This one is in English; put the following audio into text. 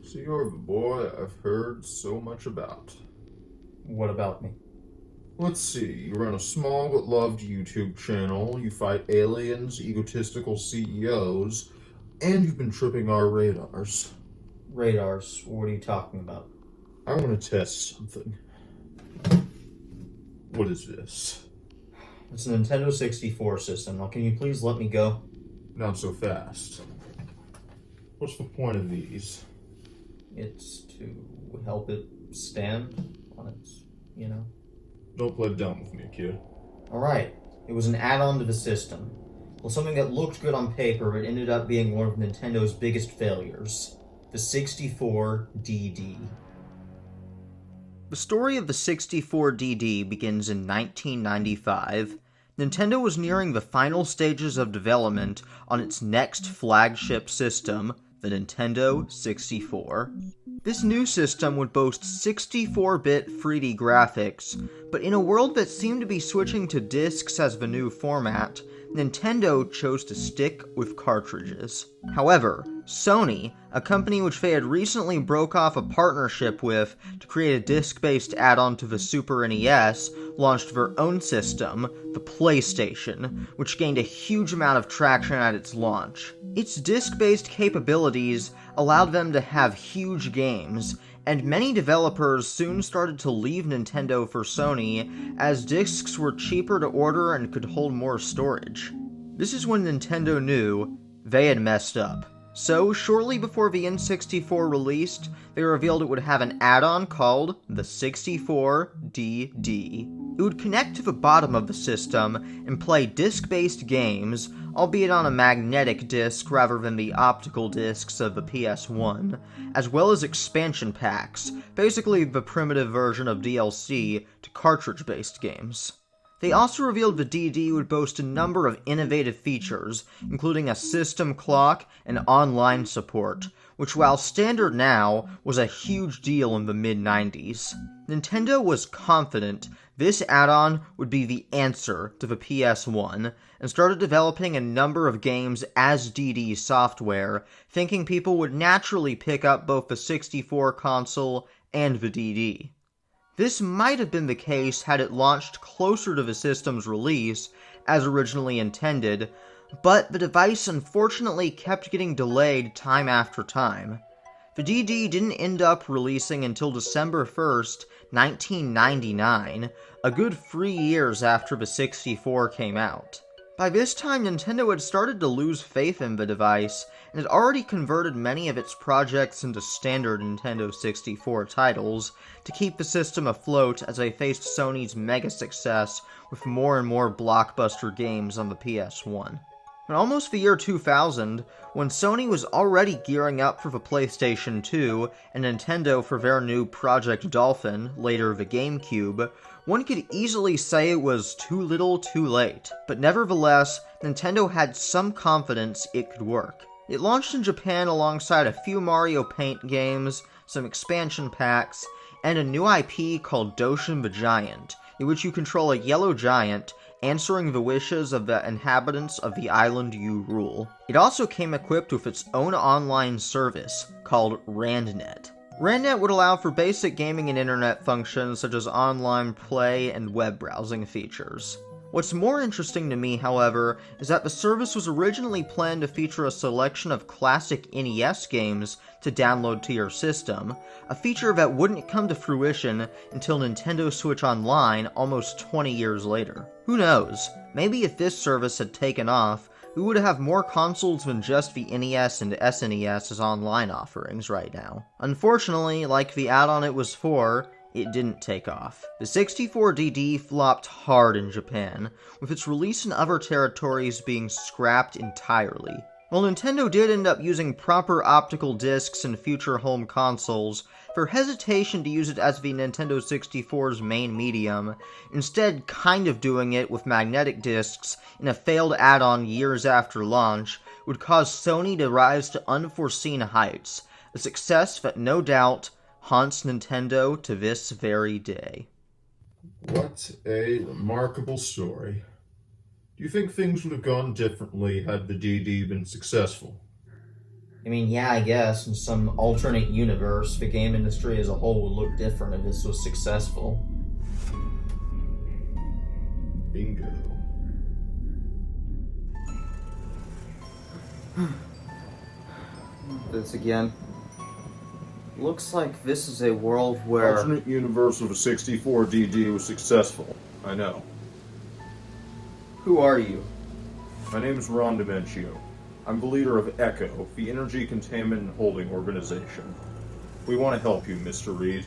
So you're the boy I've heard so much about. What about me? Let's see, you run a small but loved YouTube channel, you fight aliens, egotistical CEOs, and you've been tripping our radars. Radars. What are you talking about? I want to test something. What is this? It's a Nintendo 64 system. Now, can you please let me go? Not so fast. What's the point of these? It's to help it stand on its, Don't play dumb with me, kid. Alright. It was an add-on to the system. Well, something that looked good on paper, but ended up being one of Nintendo's biggest failures. The 64DD. The story of the 64DD begins in 1995. Nintendo was nearing the final stages of development on its next flagship system, the Nintendo 64. This new system would boast 64-bit 3D graphics, but in a world that seemed to be switching to discs as the new format, Nintendo chose to stick with cartridges. However, Sony, a company which they had recently broke off a partnership with to create a disc-based add-on to the Super NES, launched their own system, the PlayStation, which gained a huge amount of traction at its launch. Its disc-based capabilities allowed them to have huge games, and many developers soon started to leave Nintendo for Sony, as discs were cheaper to order and could hold more storage. This is when Nintendo knew they had messed up. So, shortly before the N64 released, they revealed it would have an add-on called the 64DD. It would connect to the bottom of the system and play disc-based games, albeit on a magnetic disc rather than the optical discs of the PS1, as well as expansion packs, basically the primitive version of DLC to cartridge-based games. They also revealed the DD would boast a number of innovative features, including a system clock and online support, which while standard now, was a huge deal in the mid-90s. Nintendo was confident this add-on would be the answer to the PS1, and started developing a number of games as DD software, thinking people would naturally pick up both the 64 console and the DD. This might have been the case had it launched closer to the system's release, as originally intended, but the device unfortunately kept getting delayed time after time. The DD didn't end up releasing until December 1st, 1999, a good 3 years after the 64 came out. By this time, Nintendo had started to lose faith in the device, and had already converted many of its projects into standard Nintendo 64 titles to keep the system afloat as they faced Sony's mega success with more and more blockbuster games on the PS1. In almost the year 2000, when Sony was already gearing up for the PlayStation 2 and Nintendo for their new Project Dolphin, later the GameCube, one could easily say it was too little too late, but nevertheless, Nintendo had some confidence it could work. It launched in Japan alongside a few Mario Paint games, some expansion packs, and a new IP called Doshin the Giant, in which you control a yellow giant, answering the wishes of the inhabitants of the island you rule. It also came equipped with its own online service, called RandNet. RandNet would allow for basic gaming and internet functions such as online play and web browsing features. What's more interesting to me, however, is that the service was originally planned to feature a selection of classic NES games to download to your system, a feature that wouldn't come to fruition until Nintendo Switch Online almost 20 years later. Who knows, maybe if this service had taken off, we would have more consoles than just the NES and SNES as online offerings right now. Unfortunately, like the add-on it was for, it didn't take off. The 64DD flopped hard in Japan, with its release in other territories being scrapped entirely. While Nintendo did end up using proper optical discs in future home consoles, their hesitation to use it as the Nintendo 64's main medium, instead kind of doing it with magnetic discs in a failed add-on years after launch, would cause Sony to rise to unforeseen heights, a success that no doubt haunts Nintendo to this very day. What a remarkable story. Do you think things would have gone differently had the DD been successful? I mean, yeah, I guess in some alternate universe, the game industry as a whole would look different if this was successful. Bingo. This again. Looks like this is a world where... Alternate universe of a 64 DD was successful. I know. Who are you? My name is Ron Dimencio. I'm the leader of ECHO, the Energy Containment and Holding Organization. We want to help you, Mr. Reed.